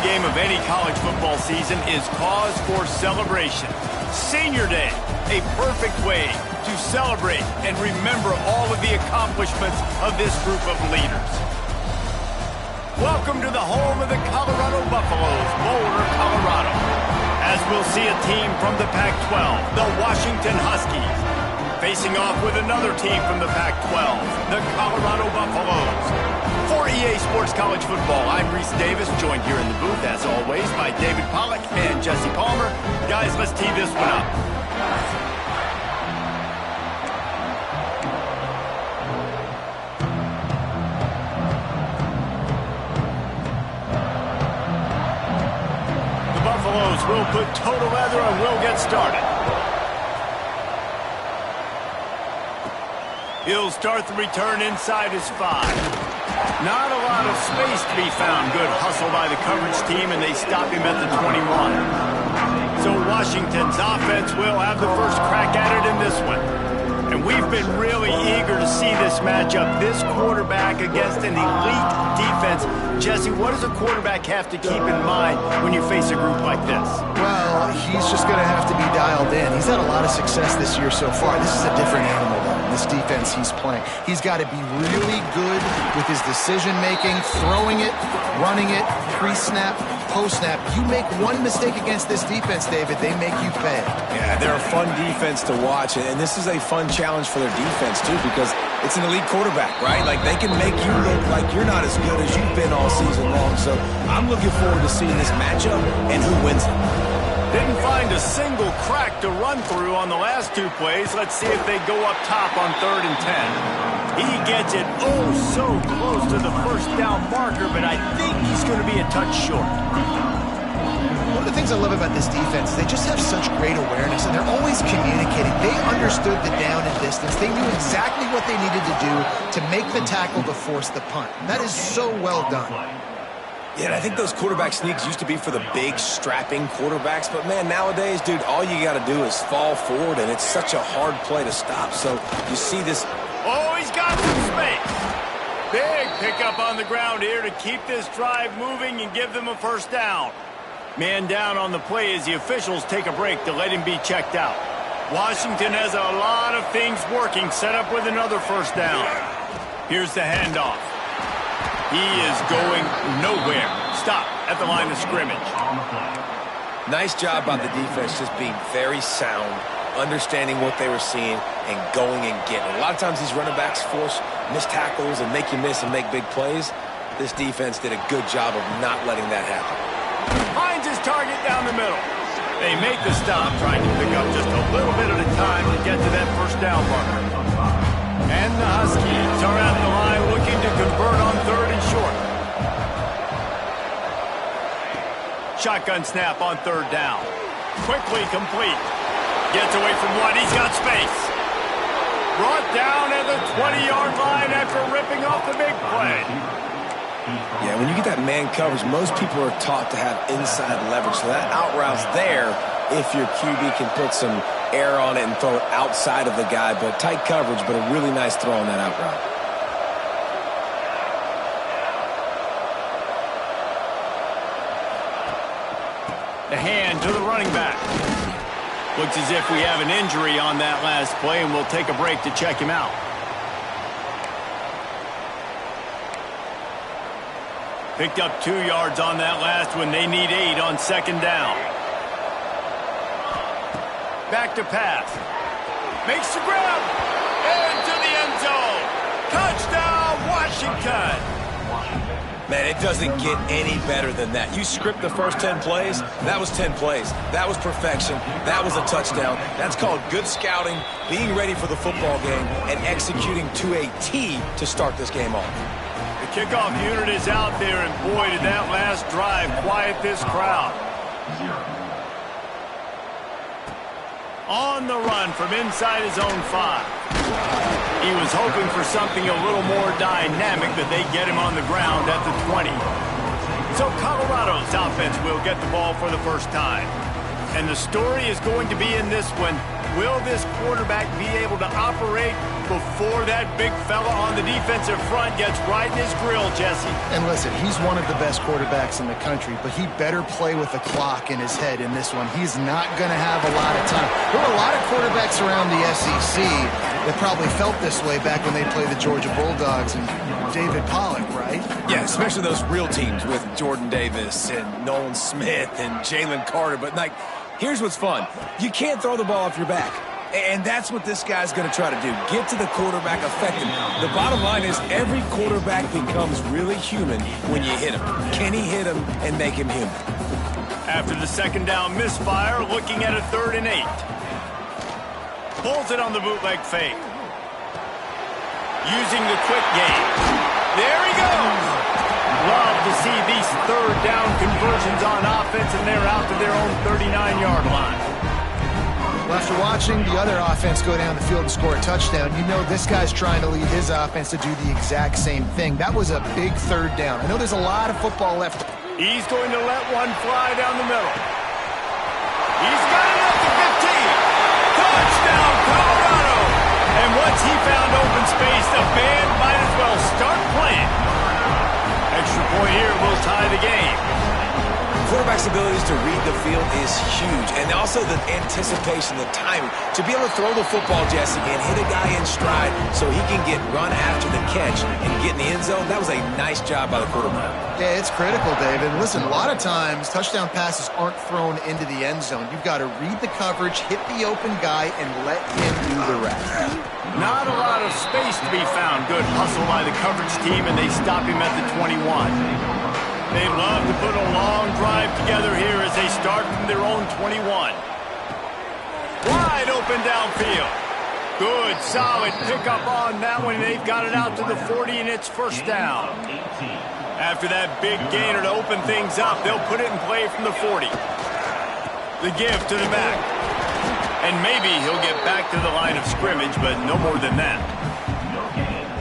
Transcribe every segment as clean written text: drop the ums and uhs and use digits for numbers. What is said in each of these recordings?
game of any college football season is cause for celebration. Senior Day, a perfect way to celebrate and remember all of the accomplishments of this group of leaders. Welcome to the home of the Colorado Buffaloes, Boulder, Colorado. As we'll see a team from the Pac-12, the Washington Huskies, facing off with another team from the Pac-12, the Colorado Buffaloes. For EA Sports College Football, I'm Reese Davis, joined here in the booth, as always, by David Pollack and Jesse Palmer. Guys, let's tee this one up. The Buffaloes will put toe to leather and will get started. He'll start the return inside his 5. Not a lot of space to be found. Good hustle by the coverage team, and they stop him at the 21. So Washington's offense will have the first crack at it in this one. And we've been really eager to see this matchup, this quarterback against an elite defense. Jesse, what does a quarterback have to keep in mind when you face a group like this? Well, he's just going to have to be dialed in. He's had a lot of success this year so far. This is a different animal, though. This defense he's playing. He's got to be really good with his decision-making, throwing it, running it, pre-snap, post-snap. You make one mistake against this defense, David, they make you pay. Yeah, they're a fun defense to watch, and this is a fun challenge for their defense, too, because it's an elite quarterback, right? Like, they can make you look like you're not as good as you've been all season long. So I'm looking forward to seeing this matchup and who wins it. Didn't find a single crack to run through on the last 2 plays. Let's see if they go up top on 3rd and 10. He gets it oh so close to the first down marker, but I think he's going to be a touch short. One of the things I love about this defense is they just have such great awareness, and they're always communicating. They understood the down and distance. They knew exactly what they needed to do to make the tackle to force the punt. That is so well done. Yeah, and I think those quarterback sneaks used to be for the big, strapping quarterbacks. But, man, nowadays, dude, all you got to do is fall forward, and it's such a hard play to stop. So you see this. Oh, he's got some space. Big pickup on the ground here to keep this drive moving and give them a first down. Man down on the play as the officials take a break to let him be checked out. Washington has a lot of things working, set up with another first down. Here's the handoff. He is going nowhere. Stop at the line of scrimmage. Nice job by the defense just being very sound, understanding what they were seeing, and going and getting it. A lot of times these running backs force missed tackles and make you miss and make big plays. This defense did a good job of not letting that happen. Finds his target down the middle. They make the stop, trying to pick up just a little bit at a time to get to that first down marker. And the Huskies are at the line looking to convert on 3rd and short. Shotgun snap on 3rd down. Quickly complete. Gets away from one. He's got space. Brought down at the 20-yard line after ripping off the big play. Yeah, when you get that man coverage, most people are taught to have inside leverage. So that out route's there if your QB can put some air on it and throw it outside of the guy. But tight coverage, but a really nice throw on that out route. The hand to the running back. Looks as if we have an injury on that last play, and we'll take a break to check him out. Picked up 2 yards on that last one. They need 8 on 2nd down. Back to pass. Makes the grab. Into the end zone. Touchdown, Washington. Man, it doesn't get any better than that. You script the first 10 plays, that was 10 plays. That was perfection. That was a touchdown. That's called good scouting, being ready for the football game, and executing to a T to start this game off. The kickoff unit is out there, and boy, did that last drive quiet this crowd. On the run from inside his own 5. He was hoping for something a little more dynamic, but they get him on the ground at the 20. So Colorado's offense will get the ball for the first time. And the story is going to be in this one, Will this quarterback be able to operate before that big fella on the defensive front gets right in his grill, Jesse? And listen, he's one of the best quarterbacks in the country, but he better play with the clock in his head in this one. He's not going to have a lot of time. There were a lot of quarterbacks around the SEC that probably felt this way back when they played the Georgia Bulldogs and David Pollock, right? Yeah, especially those real teams with Jordan Davis and Nolan Smith and Jalen Carter. But, like, here's what's fun. You can't throw the ball off your back. And that's what this guy's going to try to do. Get to the quarterback, affect him. The bottom line is every quarterback becomes really human when you hit him. Can he hit him and make him human? After the second down misfire, looking at a 3rd and 8. Pulls it on the bootleg fake. Using the quick game. There he goes. Love to see these 3rd down conversions on offense, and they're out to their own 39-yard line. Well, after watching the other offense go down the field and score a touchdown, you know this guy's trying to lead his offense to do the exact same thing. That was a big 3rd down. I know there's a lot of football left. He's going to let one fly down the middle. He's got it up to 15. Touchdown, Colorado! And once he found open space, the band might as well start playing. Extra point here will tie the game. Quarterback's abilities to read the field is huge, and also the anticipation, the timing. To be able to throw the football, Jesse, and hit a guy in stride so he can get run after the catch and get in the end zone, that was a nice job by the quarterback. Yeah, it's critical, David. Listen, a lot of times touchdown passes aren't thrown into the end zone. You've got to read the coverage, hit the open guy, and let him do the rest. Not a lot of space to be found. Good hustle by the coverage team, and they stop him at the 21. They love to put a long drive together here as they start from their own 21. Wide open downfield. Good, solid pickup on that one. They've got it out to the 40, and it's 1st down. After that big gainer to open things up, they'll put it in play from the 40. The give to the back. And maybe he'll get back to the line of scrimmage, but no more than that.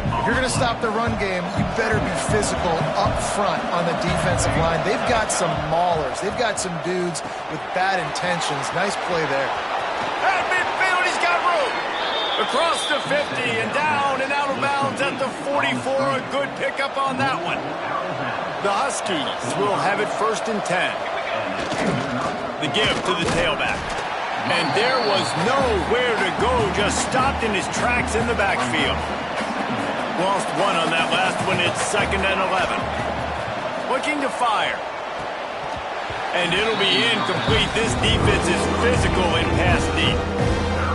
If you're going to stop the run game, you better be physical up front on the defensive line. They've got some maulers. They've got some dudes with bad intentions. Nice play there. At midfield, he's got room. Across the 50 and down and out of bounds at the 44. A good pickup on that one. The Huskies will have it 1st and 10. The give to the tailback. And there was nowhere to go, just stopped in his tracks in the backfield. Lost one on that last one. It's 2nd and 11. Looking to fire. And it'll be incomplete. This defense is physical in pass deep.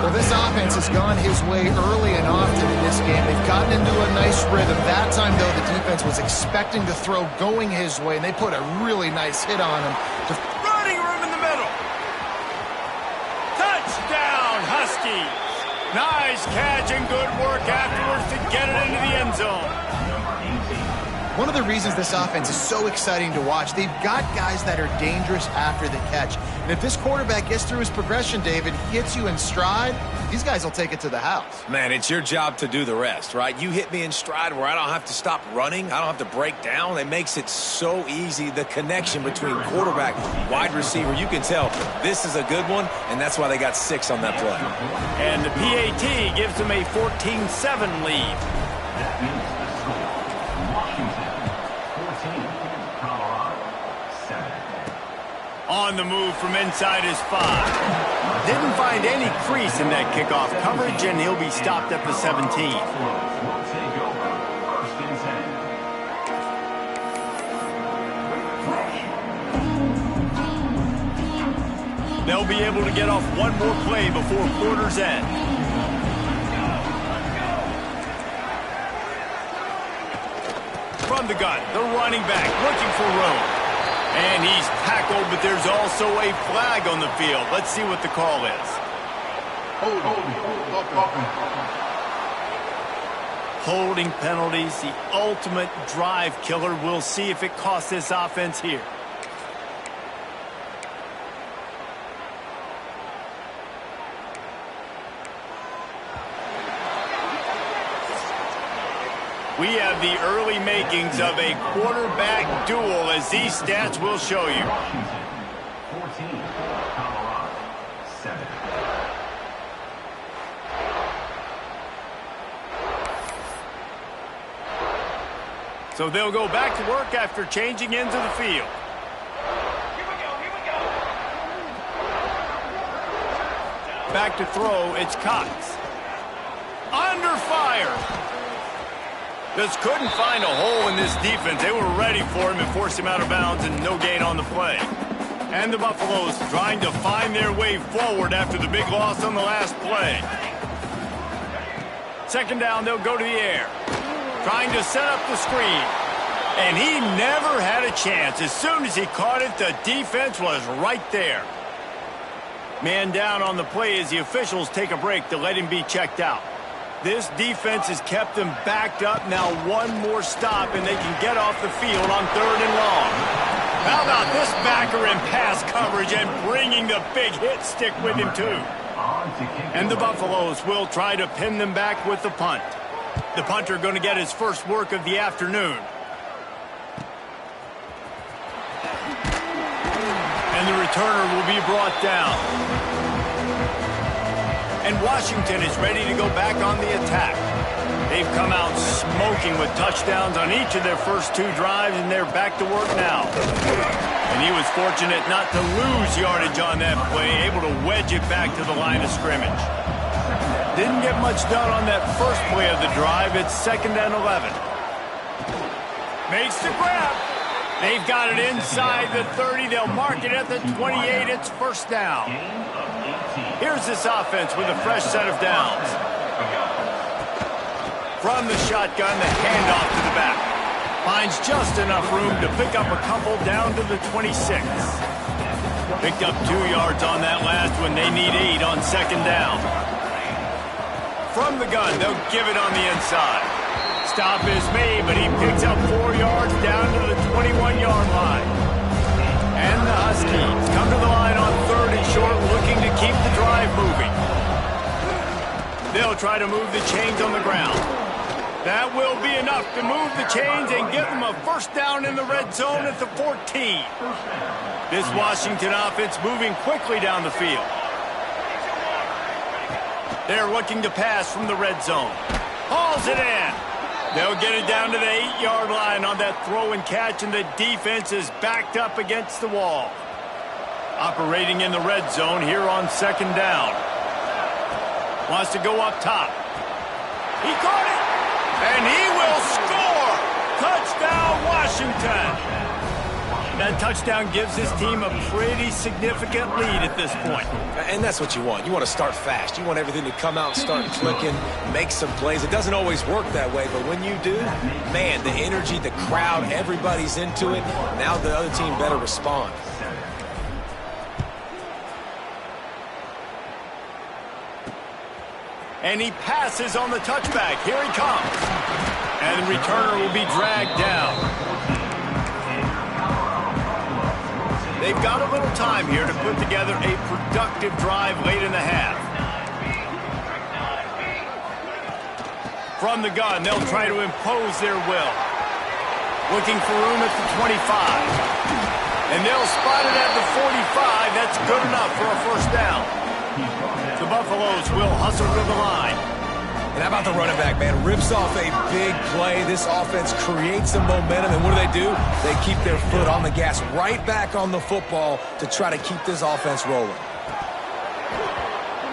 Well, this offense has gone his way early and often in this game. They've gotten into a nice rhythm. That time, though, the defense was expecting the throw going his way, and they put a really nice hit on him. Running room in the middle. Touchdown, Huskies. Nice catch and good work afterwards to get it into the end zone. One of the reasons this offense is so exciting to watch, they've got guys that are dangerous after the catch. And if this quarterback gets through his progression, David, hits you in stride, these guys will take it to the house. Man, it's your job to do the rest, right? You hit me in stride where I don't have to stop running. I don't have to break down. It makes it so easy, the connection between quarterback, wide receiver. You can tell this is a good one, and that's why they got 6 on that play. And the PAT gives them a 14-7 lead. On the move from inside his 5. Didn't find any crease in that kickoff coverage, and he'll be stopped at the 17. They'll be able to get off one more play before quarter's end. From the gun, the running back looking for room. And he's tackled, but there's also a flag on the field. Let's see what the call is. Holding penalties, the ultimate drive killer. We'll see if it costs this offense here. We have the early makings of a quarterback duel, as these stats will show you. So they'll go back to work after changing into the field. Back to throw, it's Cox. Under fire. Just couldn't find a hole in this defense. They were ready for him and forced him out of bounds, and no gain on the play. And the Buffaloes trying to find their way forward after the big loss on the last play. Second down, they'll go to the air. Trying to set up the screen. And he never had a chance. As soon as he caught it, the defense was right there. Man down on the play as the officials take a break to let him be checked out. This defense has kept them backed up. Now one more stop, and they can get off the field on 3rd and long. How about this backer in pass coverage and bringing the big hit stick with him, too? And the Buffaloes will try to pin them back with the punt. The punter going to get his first work of the afternoon. And the returner will be brought down. And Washington is ready to go back on the attack. They've come out smoking with touchdowns on each of their first 2 drives, and they're back to work now. And he was fortunate not to lose yardage on that play, able to wedge it back to the line of scrimmage. Didn't get much done on that first play of the drive. It's 2nd and 11. Makes the grab. They've got it inside the 30. They'll mark it at the 28. It's first down. Here's this offense with a fresh set of downs. From the shotgun, the handoff to the back. Finds just enough room to pick up a couple down to the 26. Picked up 2 yards on that last one. They need 8 on 2nd down. From the gun, they'll give it on the inside. Stop is made, but he picks up 4 yards down to the 21-yard line. And the Huskies come to the line on 3rd and short, looking to keep the drive moving. They'll try to move the chains on the ground. That will be enough to move the chains and give them a first down in the red zone at the 14. This Washington offense moving quickly down the field. They're looking to pass from the red zone. Hauls it in. They'll get it down to the 8-yard line on that throw and catch, and the defense is backed up against the wall. Operating in the red zone here on 2nd down. Wants to go up top. He caught it, and he will score! Touchdown, Washington! That touchdown gives his team a pretty significant lead at this point. And that's what you want. You want to start fast. You want everything to come out and start clicking, make some plays. It doesn't always work that way, but when you do, man, the energy, the crowd, everybody's into it. Now the other team better respond. And he passes on the touchback. Here he comes. And the returner will be dragged down. They've got a little time here to put together a productive drive late in the half. From the gun, they'll try to impose their will. Looking for room at the 25. And they'll spot it at the 45. That's good enough for a first down. The Buffaloes will hustle to the line. And how about the running back, man? Rips off a big play. This offense creates some momentum, and what do? They keep their foot on the gas, right back on the football to try to keep this offense rolling.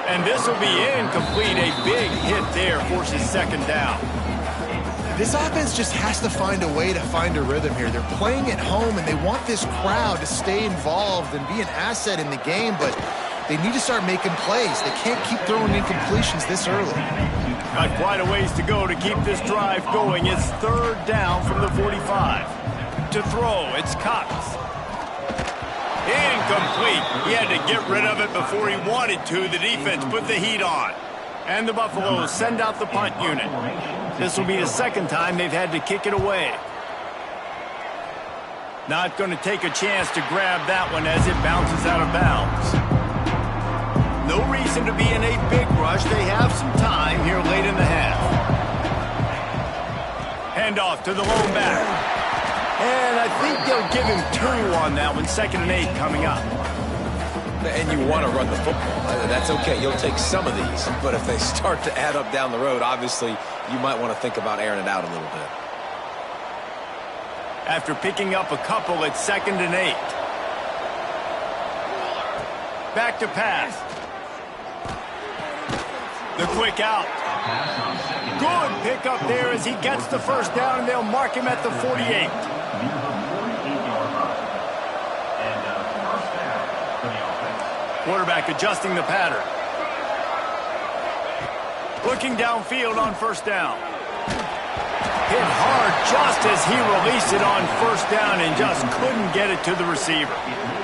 And this will be incomplete. A big hit there forces 2nd down. This offense just has to find a way to find a rhythm here. They're playing at home, and they want this crowd to stay involved and be an asset in the game, but they need to start making plays. They can't keep throwing incompletions this early. Got quite a ways to go to keep this drive going. It's 3rd down from the 45. To throw, it's Cox. Incomplete. He had to get rid of it before he wanted to. The defense put the heat on. And the Buffaloes send out the punt unit. This will be the 2nd time they've had to kick it away. Not going to take a chance to grab that one as it bounces out of bounds. No reason to be in a big rush. They have some time here late in the half. Handoff to the lone back. And I think they'll give him 2 on that one. 2nd and 8 coming up. And you want to run the football. That's okay. You'll take some of these. But if they start to add up down the road, obviously you might want to think about airing it out a little bit. after picking up a couple at 2nd and 8. Back to pass. The quick out. Good pickup there as he gets the first down, and they'll mark him at the 48. Quarterback adjusting the pattern. Looking downfield on first down. Hit hard just as he released it on first down and just couldn't get it to the receiver.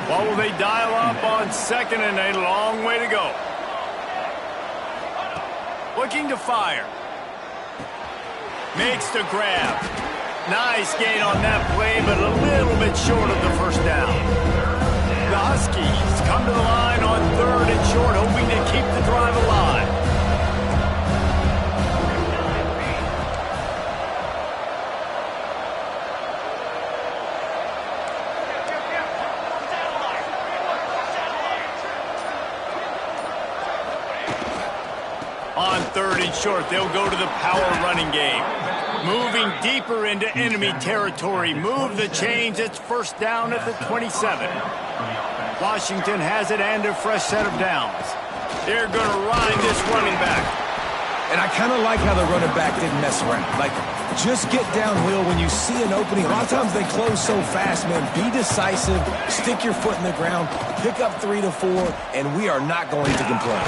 What will they dial up on 2nd and 8? Long way to go. Looking to fire. Makes the grab. Nice gain on that play, but a little bit short of the first down. The Huskies come to the line on 3rd and short, hoping to keep the drive alive. On 3rd and short, they'll go to the power running game. Moving deeper into enemy territory. Move the chains. It's first down at the 27. Washington has it and a fresh set of downs. They're going to ride this running back. And I kind of like how the running back didn't mess around. Like, just get downhill when you see an opening. A lot of times they close so fast, man. Be decisive. Stick your foot in the ground. Pick up 3 to 4, and we are not going to complain.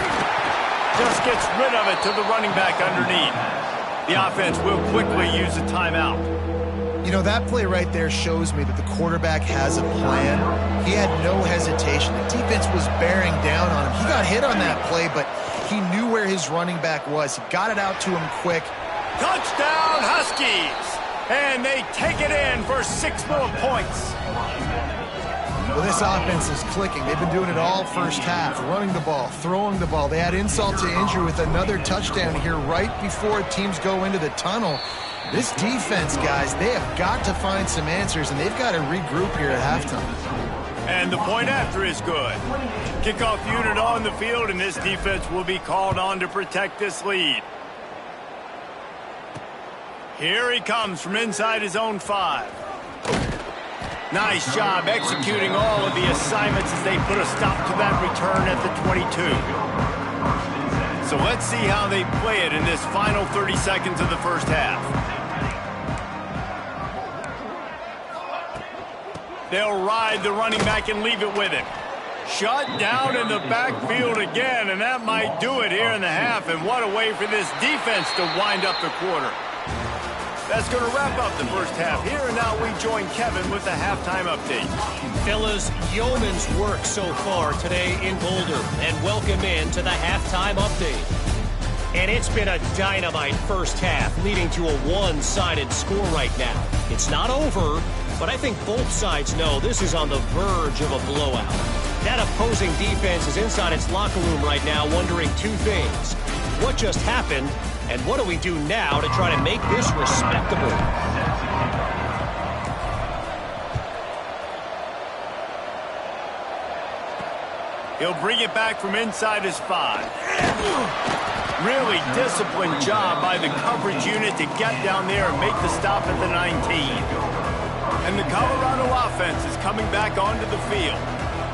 Just gets rid of it to the running back underneath. The offense will quickly use a timeout. You know, that play right there shows me that the quarterback has a plan. He had no hesitation. The defense was bearing down on him. He got hit on that play, but he knew where his running back was. He got it out to him quick. Touchdown, Huskies! And they take it in for 6 more points. Well, this offense is clicking. They've been doing it all first half, running the ball, throwing the ball. They had insult to injury with another touchdown here right before teams go into the tunnel. This defense, guys, they have got to find some answers, and they've got to regroup here at halftime. And the point after is good. Kickoff unit on the field, and this defense will be called on to protect this lead. Here he comes from inside his own 5. Nice job executing all of the assignments as they put a stop to that return at the 22. So let's see how they play it in this final 30 seconds of the first half. They'll ride the running back and leave it with him. Shut down in the backfield again, and that might do it here in the half. And what a way for this defense to wind up the quarter. That's going to wrap up the first half. Here and now we join Kevin with the halftime update. Fellas, yeoman's work so far today in Boulder, and welcome in to the halftime update. And it's been a dynamite first half, leading to a one-sided score right now. It's not over, but I think both sides know this is on the verge of a blowout. That opposing defense is inside its locker room right now wondering 2 things. What just happened? And what do we do now to try to make this respectable? He'll bring it back from inside his 5. Really disciplined job by the coverage unit to get down there and make the stop at the 19. And the Colorado offense is coming back onto the field.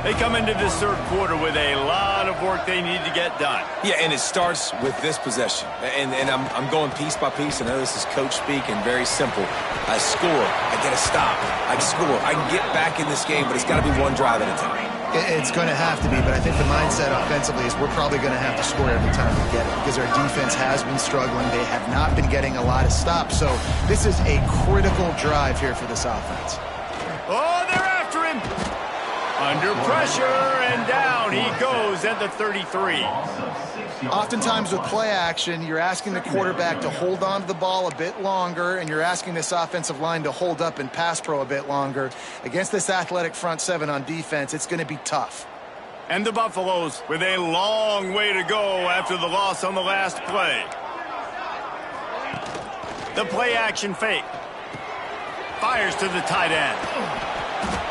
They come into this third quarter with a lot of work they need to get done. Yeah, and it starts with this possession. And I'm going piece by piece. I know this is coach speak and very simple. I score. I get a stop. I score. I can get back in this game, but it's got to be one drive at a time. It's going to have to be, but I think the mindset offensively is we're probably going to have to score every time we get it because our defense has been struggling. They have not been getting a lot of stops. So this is a critical drive here for this offense. Oh, they're after him. Under pressure, and down he goes at the 33. Oftentimes with play action, you're asking the quarterback to hold on to the ball a bit longer, and you're asking this offensive line to hold up and pass pro a bit longer. Against this athletic front 7 on defense, it's going to be tough. And the Buffaloes with a long way to go after the loss on the last play. The play action fake. Fires to the tight end.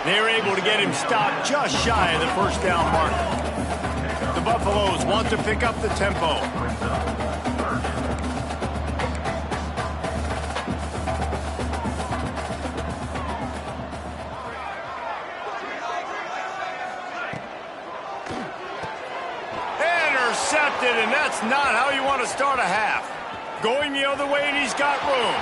They're able to get him stopped just shy of the first down marker. The Buffaloes want to pick up the tempo. intercepted, and that's not how you want to start a half. Going the other way, and he's got room.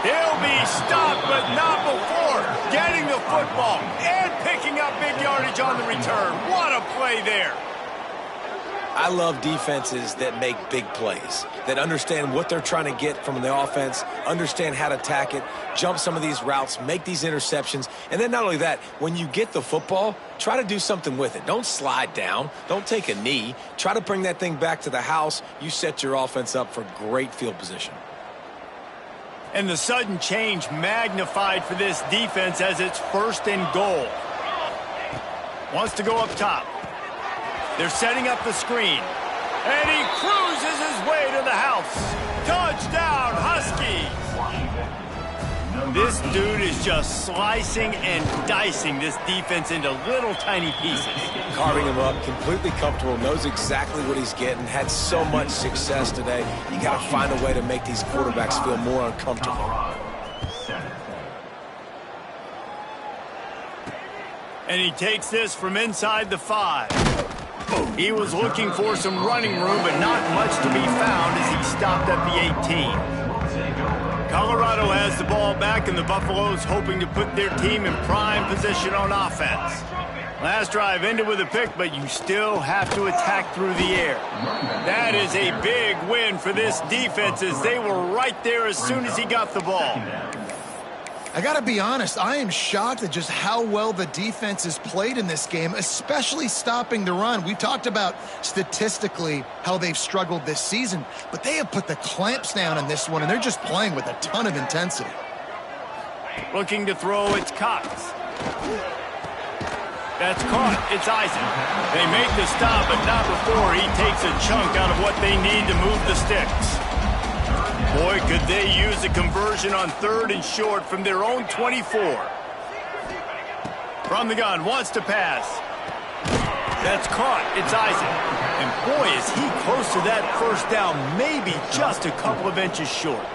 He'll be stopped, but not before getting the football and picking up big yardage on the return. What a play there. I love defenses that make big plays, that understand what they're trying to get from the offense, understand how to attack it, jump some of these routes, make these interceptions, and then not only that, when you get the football, try to do something with it. Don't slide down. Don't take a knee. Try to bring that thing back to the house. You set your offense up for great field position. And the sudden change magnified for this defense as it's 1st and goal. Wants to go up top. They're setting up the screen. And he cruises his way to the house. Touchdown, Huskies! This dude is just slicing and dicing this defense into little tiny pieces. Carving him up, completely comfortable, knows exactly what he's getting, had so much success today. You got to find a way to make these quarterbacks feel more uncomfortable. And he takes this from inside the 5. He was looking for some running room, but not much to be found as he stopped at the 18. Colorado has the ball back, and the Buffaloes hoping to put their team in prime position on offense. Last drive ended with a pick, but you still have to attack through the air. That is a big win for this defense as they were right there as soon as he got the ball. I got to be honest, I am shocked at just how well the defense has played in this game, especially stopping the run. We talked about statistically how they've struggled this season, but they have put the clamps down in this one, and they're just playing with a ton of intensity. Looking to throw, it's Cox. That's caught. It's Isaac. They make the stop, but not before he takes a chunk out of what they need to move the sticks. Boy, could they use a conversion on 3rd and short from their own 24. From the gun, wants to pass. That's caught. It's Isaac. And boy, is he close to that first down, maybe just a couple of inches short.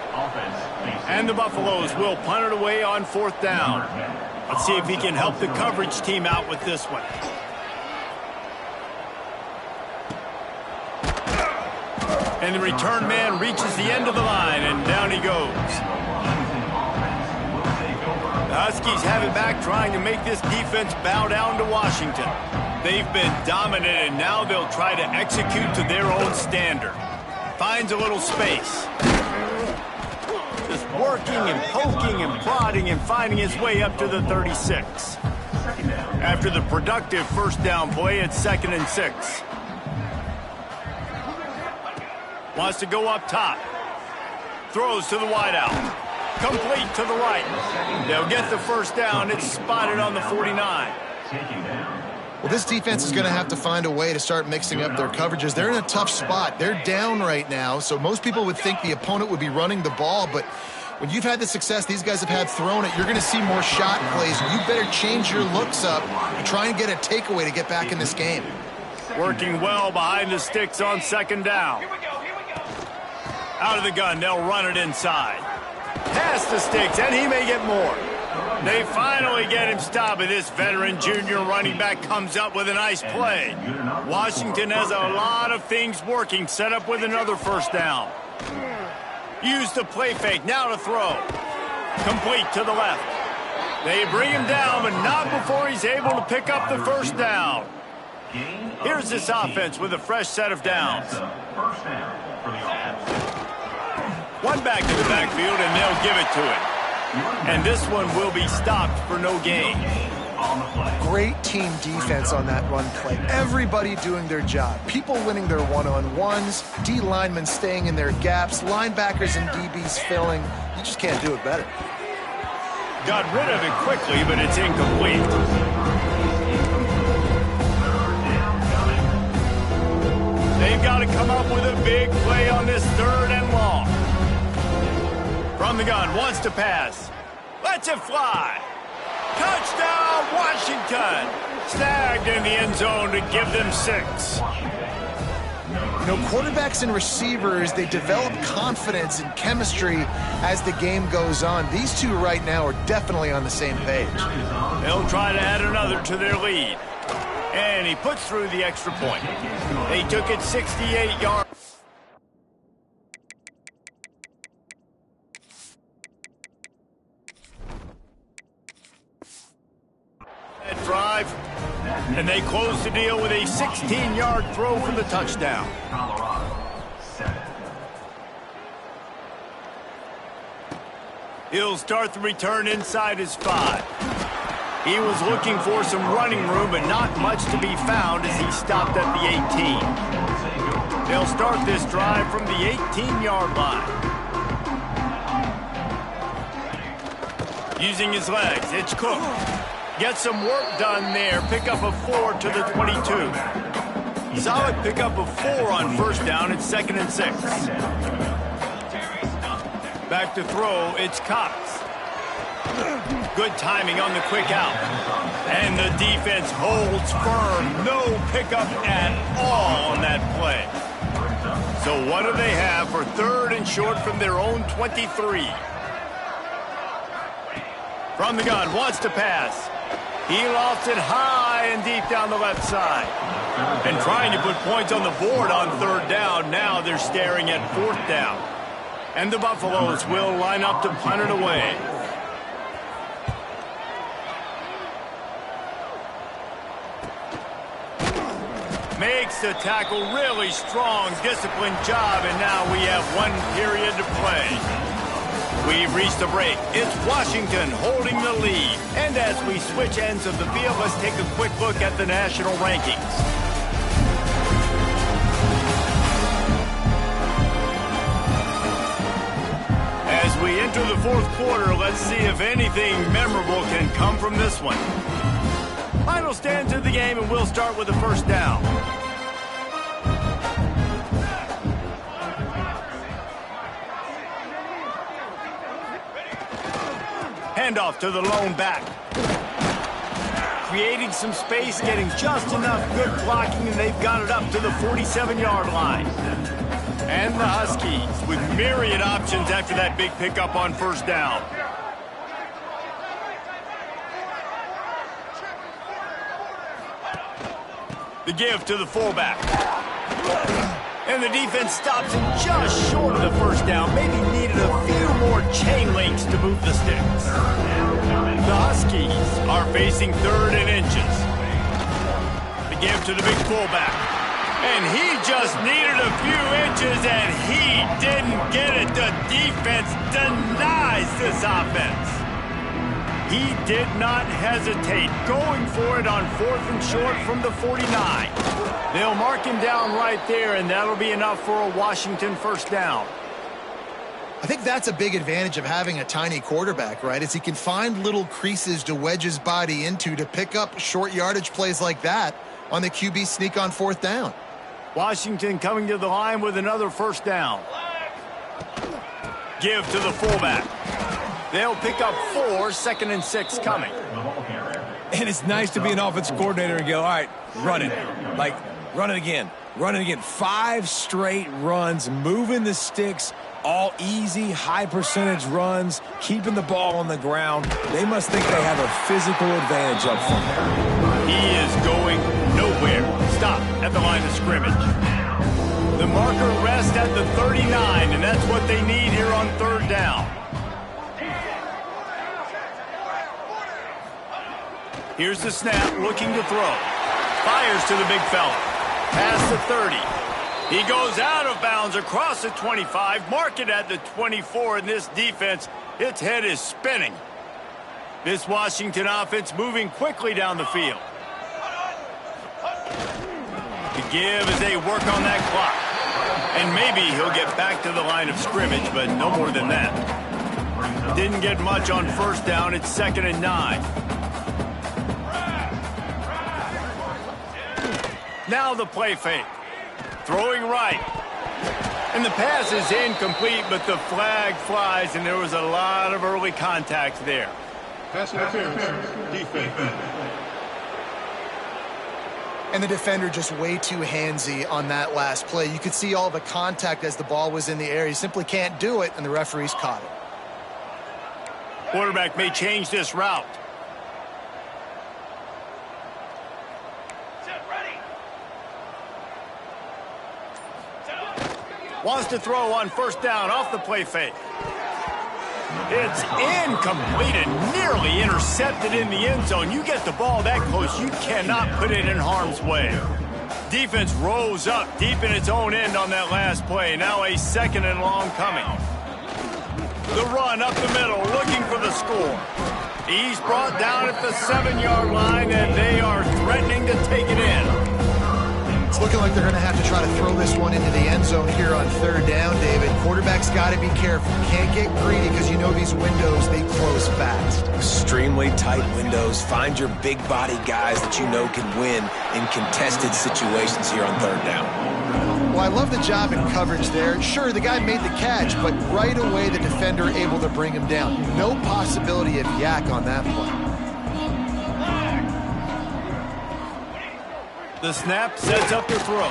And the Buffaloes will punt it away on 4th down. Let's see if he can help the coverage team out with this one. And the return man reaches the end of the line, and down he goes. The Huskies have it back, trying to make this defense bow down to Washington. They've been dominant, and now they'll try to execute to their own standard. Finds a little space. Just working and poking and prodding and finding his way up to the 36. After the productive first down play, it's 2nd and 6. Wants to go up top. Throws to the wideout. Complete to the right. They'll get the first down. It's spotted on the 49. Well, this defense is going to have to find a way to start mixing up their coverages. They're in a tough spot. They're down right now, so most people would think the opponent would be running the ball, but when you've had the success these guys have had throwing it, you're going to see more shot plays. You better change your looks up and try and get a takeaway to get back in this game. Working well behind the sticks on 2nd down. Out of the gun, they'll run it inside. Past the sticks, and he may get more. They finally get him stopped, and this veteran junior running back comes up with a nice play. Washington has a lot of things working, set up with another first down. Use the play fake, now to throw. Complete to the left. They bring him down, but not before he's able to pick up the first down. Here's this offense with a fresh set of downs. One back to the backfield, and they'll give it to him. And this one will be stopped for no gain. Great team defense on that run play. Everybody doing their job. People winning their one-on-ones, D linemen staying in their gaps, linebackers and DBs filling. You just can't do it better. Got rid of it quickly, but it's incomplete. They've got to come up with a big play on this 3rd and long. From the gun, wants to pass. Lets it fly. Touchdown, Washington! Snagged in the end zone to give them 6. You know, quarterbacks and receivers, they develop confidence and chemistry as the game goes on. These two right now are definitely on the same page. They'll try to add another to their lead. And he puts through the extra point. They took it 68 yards. That drive, and they close the deal with a 16-yard throw for the touchdown. He'll start the return inside his 5. He was looking for some running room, but not much to be found as he stopped at the 18. They'll start this drive from the 18-yard line. Using his legs, it's Cook. Get some work done there. Pick up a 4 to the 22. Solid pick up of 4 on first down. It's 2nd and 6. Back to throw, it's Cox. Good timing on the quick out. And the defense holds firm. No pickup at all on that play. So what do they have for 3rd and short from their own 23? From the gun, wants to pass. He lofts it high and deep down the left side. And trying to put points on the board on 3rd down. Now they're staring at 4th down. And the Buffaloes will line up to punt it away. Makes the tackle, really strong, disciplined job, and now we have 1 period to play. We've reached the break. It's Washington holding the lead. And as we switch ends of the field, let's take a quick look at the national rankings. As we enter the 4th quarter, let's see if anything memorable can come from this one. Final stands of the game, and we'll start with the first down. Handoff to the lone back. Creating some space, getting just enough good blocking, and they've got it up to the 47-yard line. And the Huskies with myriad options after that big pickup on first down. The give to the fullback. And the defense stops him just short of the first down. Maybe needed a few more chain links to move the sticks. The Huskies are facing 3rd and inches. The give to the big fullback. And he just needed a few inches, and he didn't get it. The defense denies this offense. He did not hesitate, going for it on 4th and short from the 49. They'll mark him down right there, and that'll be enough for a Washington first down. I think that's a big advantage of having a tiny quarterback, right? Is he can find little creases to wedge his body into to pick up short yardage plays like that on the QB sneak on 4th down. Washington coming to the line with another first down. Give to the fullback. They'll pick up 4, 2nd and 6 coming. And it's nice to be an offensive coordinator and go, all right, run it. Like, run it again. Run it again. 5 straight runs, moving the sticks, all easy, high percentage runs, keeping the ball on the ground. They must think they have a physical advantage up front. He is going nowhere. Stop at the line of scrimmage. The marker rests at the 39, and that's what they need here on 3rd down. Here's the snap, looking to throw. Fires to the big fella. Past the 30. He goes out of bounds across the 25. Mark it at the 24, and this defense, its head is spinning. This Washington offense moving quickly down the field. The give as they work on that clock. And maybe he'll get back to the line of scrimmage, but no more than that. Didn't get much on first down. It's 2nd and 9. Now the play fake. Throwing right. And the pass is incomplete, but the flag flies, and there was a lot of early contact there. Pass interference. Defense. And the defender just way too handsy on that last play. You could see all the contact as the ball was in the air. He simply can't do it, and the referees caught it. Quarterback may change this route. Wants to throw on first down off the play fake. It's incomplete and nearly intercepted in the end zone. You get the ball that close, you cannot put it in harm's way. Defense rose up deep in its own end on that last play. Now a 2nd and long coming. The run up the middle, looking for the score. He's brought down at the 7-yard line, and they are threatening to take it in. It's looking like they're going to have to try to throw this one into the end zone here on 3rd down, David. Quarterback's got to be careful. Can't get greedy because you know these windows, they close fast. Extremely tight windows. Find your big body guys that you know can win in contested situations here on 3rd down. Well, I love the job in coverage there. Sure, the guy made the catch, but right away the defender able to bring him down. No possibility of yak on that play. The snap sets up the throw.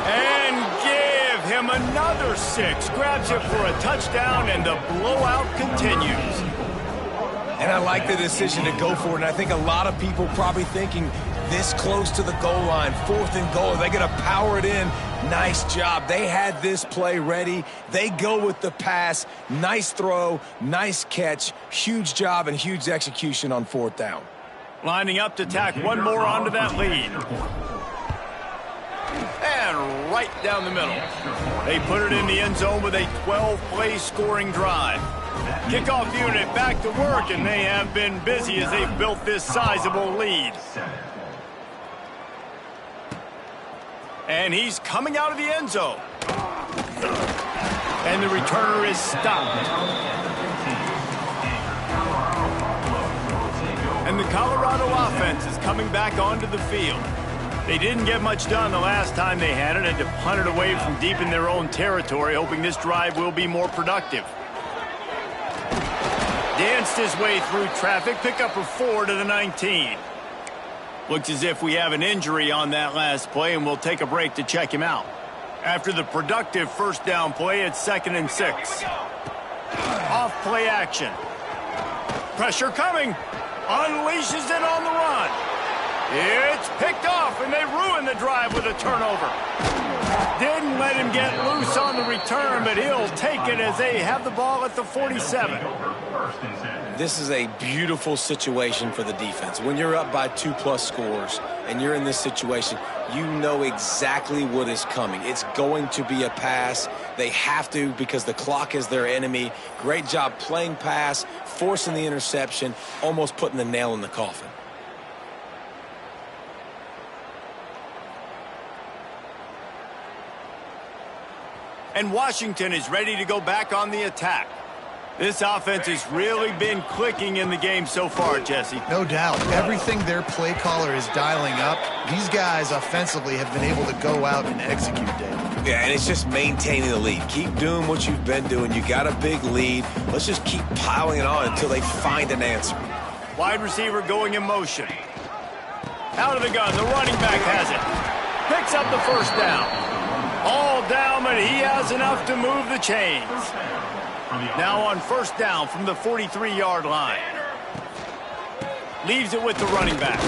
And give him another 6. Grabs it for a touchdown, and the blowout continues. And I like the decision to go for it. And I think a lot of people probably thinking this close to the goal line, 4th and goal, they're going to power it in. Nice job. They had this play ready. They go with the pass. Nice throw, nice catch. Huge job and huge execution on 4th down. Lining up to tack one more onto that lead. And right down the middle. They put it in the end zone with a 12-play scoring drive. Kickoff unit back to work, and they have been busy as they've built this sizable lead. And he's coming out of the end zone. And the returner is stopped. And the Colorado offense is coming back onto the field. They didn't get much done the last time they had it, and to punt it away from deep in their own territory, hoping this drive will be more productive. Danced his way through traffic, pick up a 4 to the 19. Looks as if we have an injury on that last play, and we'll take a break to check him out. After the productive 1st down play, it's 2nd and 6. Off play action. Pressure coming. Unleashes it on the run. It's picked off, and they ruin the drive with a turnover. Didn't let him get loose on the return, but he'll take it as they have the ball at the 47. This is a beautiful situation for the defense. When you're up by 2+ scores and you're in this situation, you know exactly what is coming. It's going to be a pass. They have to because the clock is their enemy. Great job playing pass, forcing the interception, almost putting the nail in the coffin. And Washington is ready to go back on the attack. This offense has really been clicking in the game so far, Jesse. No doubt. Everything their play caller is dialing up, these guys offensively have been able to go out and execute, Dave. Yeah, and it's just maintaining the lead. Keep doing what you've been doing. You got a big lead. Let's just keep piling it on until they find an answer. Wide receiver going in motion. Out of the gun, the running back has it. Picks up the 1st down. All down, but he has enough to move the chains. Now on 1st down from the 43-yard line. Leaves it with the running back.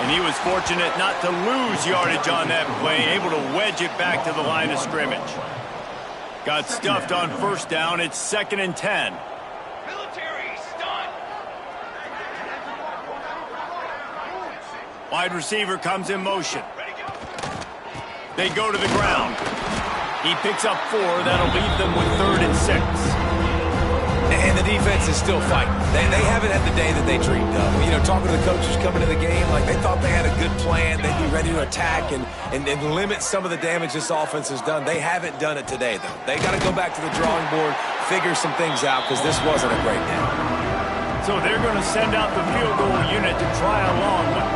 And he was fortunate not to lose yardage on that play, able to wedge it back to the line of scrimmage. Got stuffed on 1st down. It's 2nd and 10. Wide receiver comes in motion. They go to the ground. He picks up 4. That'll leave them with 3rd and 6. And the defense is still fighting. They haven't had the day that they dreamed of. You know, talking to the coaches coming to the game, like they thought they had a good plan. They'd be ready to attack and limit some of the damage this offense has done. They haven't done it today, though. They got to go back to the drawing board, figure some things out, because this wasn't a great day. So they're going to send out the field goal unit to try a long one.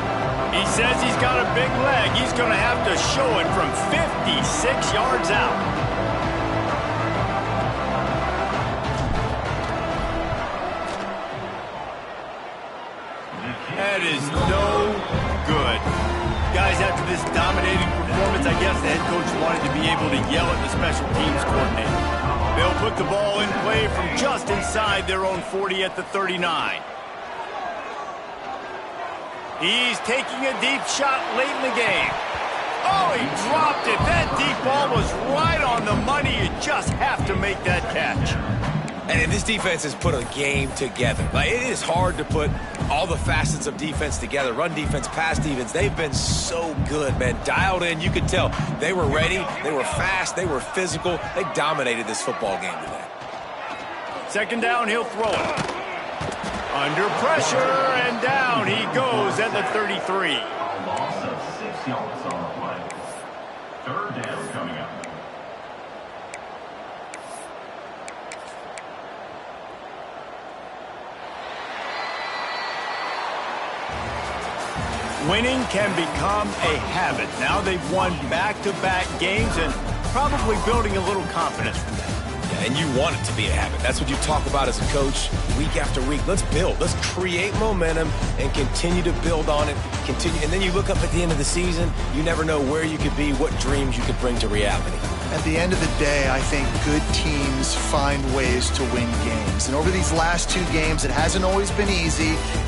He says he's got a big leg. He's going to have to show it from 56 yards out. That is no good. Guys, after this dominating performance, I guess the head coach wanted to be able to yell at the special teams coordinator. They'll put the ball in play from just inside their own 40 at the 39. He's taking a deep shot late in the game. Oh, he dropped it. That deep ball was right on just have to make that catch. And this defense has put a game together. Like, it is hard to put all the facets of defense together. Run defense, pass defense. They've been so good, man. Dialed in. You could tell they were ready. They were fast. They were physical. They dominated this football game today. Second down, he'll throw it. Under pressure, and down he goes at the 33. Loss of 6 yards on the play. Third down coming up. Winning can become a habit. Now they've won back-to-back games and probably building a little confidence from that. Yeah, and you want it to be a habit. That's what you talk about as a coach week after week. Let's build. Let's create momentum and continue to build on it. Continue, and then you look up at the end of the season, you never know where you could be, what dreams you could bring to reality. At the end of the day, I think good teams find ways to win games. And over these last 2 games, it hasn't always been easy.